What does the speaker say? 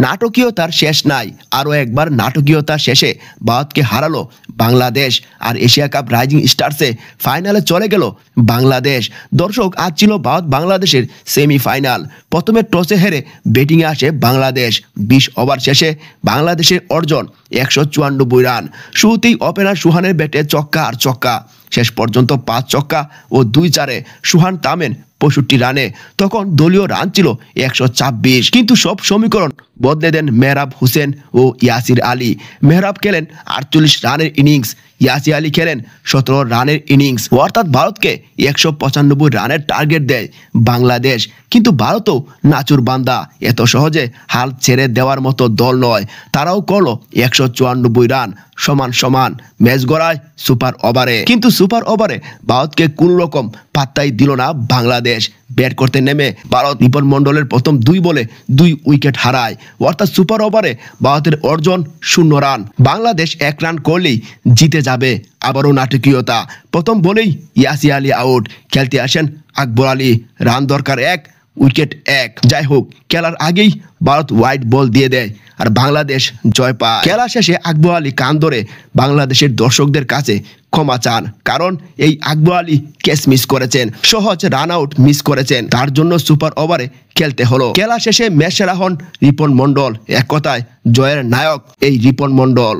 নাটকীয়তার শেষ নাই, আরও একবার নাটকীয়তার শেষে ভারতকে হারালো বাংলাদেশ আর এশিয়া কাপ রাইজিং স্টারসে ফাইনালে চলে গেল বাংলাদেশ। দর্শক, আজ ছিল ভারত বাংলাদেশের সেমিফাইনাল। প্রথমে টসে হেরে ব্যাটিংয়ে আসে বাংলাদেশ। 20 ওভার শেষে বাংলাদেশের অর্জন 194 রান। শুরুতেই ওপেনার সুহানের ব্যাটে ছক্কা আর ছক্কা। শেষ পর্যন্ত 5 ছক্কা ও 2 চারে সুহান থামেন 65 রানে। তখন দলীয় রান ছিল 126, কিন্তু সব সমীকরণ বদলে দেন মেহরাব হোসেন ও ইয়াসির আলী। মেহরাব খেলেন 48 রানের ইনিংস, ইয়াসির আলী খেলেন 17 রানের ইনিংস। অর্থাৎ ভারতকে 195 রানের টার্গেট দেয় বাংলাদেশ। কিন্তু ভারতও নাচুর বান্দা, এত সহজে হাল ছেড়ে দেওয়ার মতো দল নয়। তারাও করলো 194 রান, সমান সমান ম্যাচ গড়ায় সুপার ওভারে। কিন্তু সুপার ওভারে ভারতকে কোন রকম পাত্তাই দিল না বাংলাদেশ। ব্যাট করতে নেমে ভারত রিপন মন্ডলের প্রথম 2 বলে 2 উইকেট হারায়। অর্থাৎ সুপার ওভারে ভারতের অর্জন 0 রান। বাংলাদেশ 1 রান করলেই জিতে যাবে। আবারও নাটকীয়তা, প্রথম বলেই ইয়াসির আলী আউট। খেলতে আসেন আকবর আলী, রান দরকার 1, উইকেট 1। যাই হোক, খেলার আগেই ভারত হোয়াইট বল দিয়ে দেয় আর বাংলাদেশ জয় পায়। খেলা শেষে আকবর আলী কান ধরে বাংলাদেশের দর্শকদের কাছে ক্ষমা চান, কারণ এই আকবর আলী ক্যাচ মিস করেছেন, সহজ রান আউট মিস করেছেন, তার জন্য সুপার ওভারে খেলতে হলো। খেলা শেষে ম্যাচ সেরা হন রিপন মন্ডল। এক কথায় জয়ের নায়ক এই রিপন মন্ডল।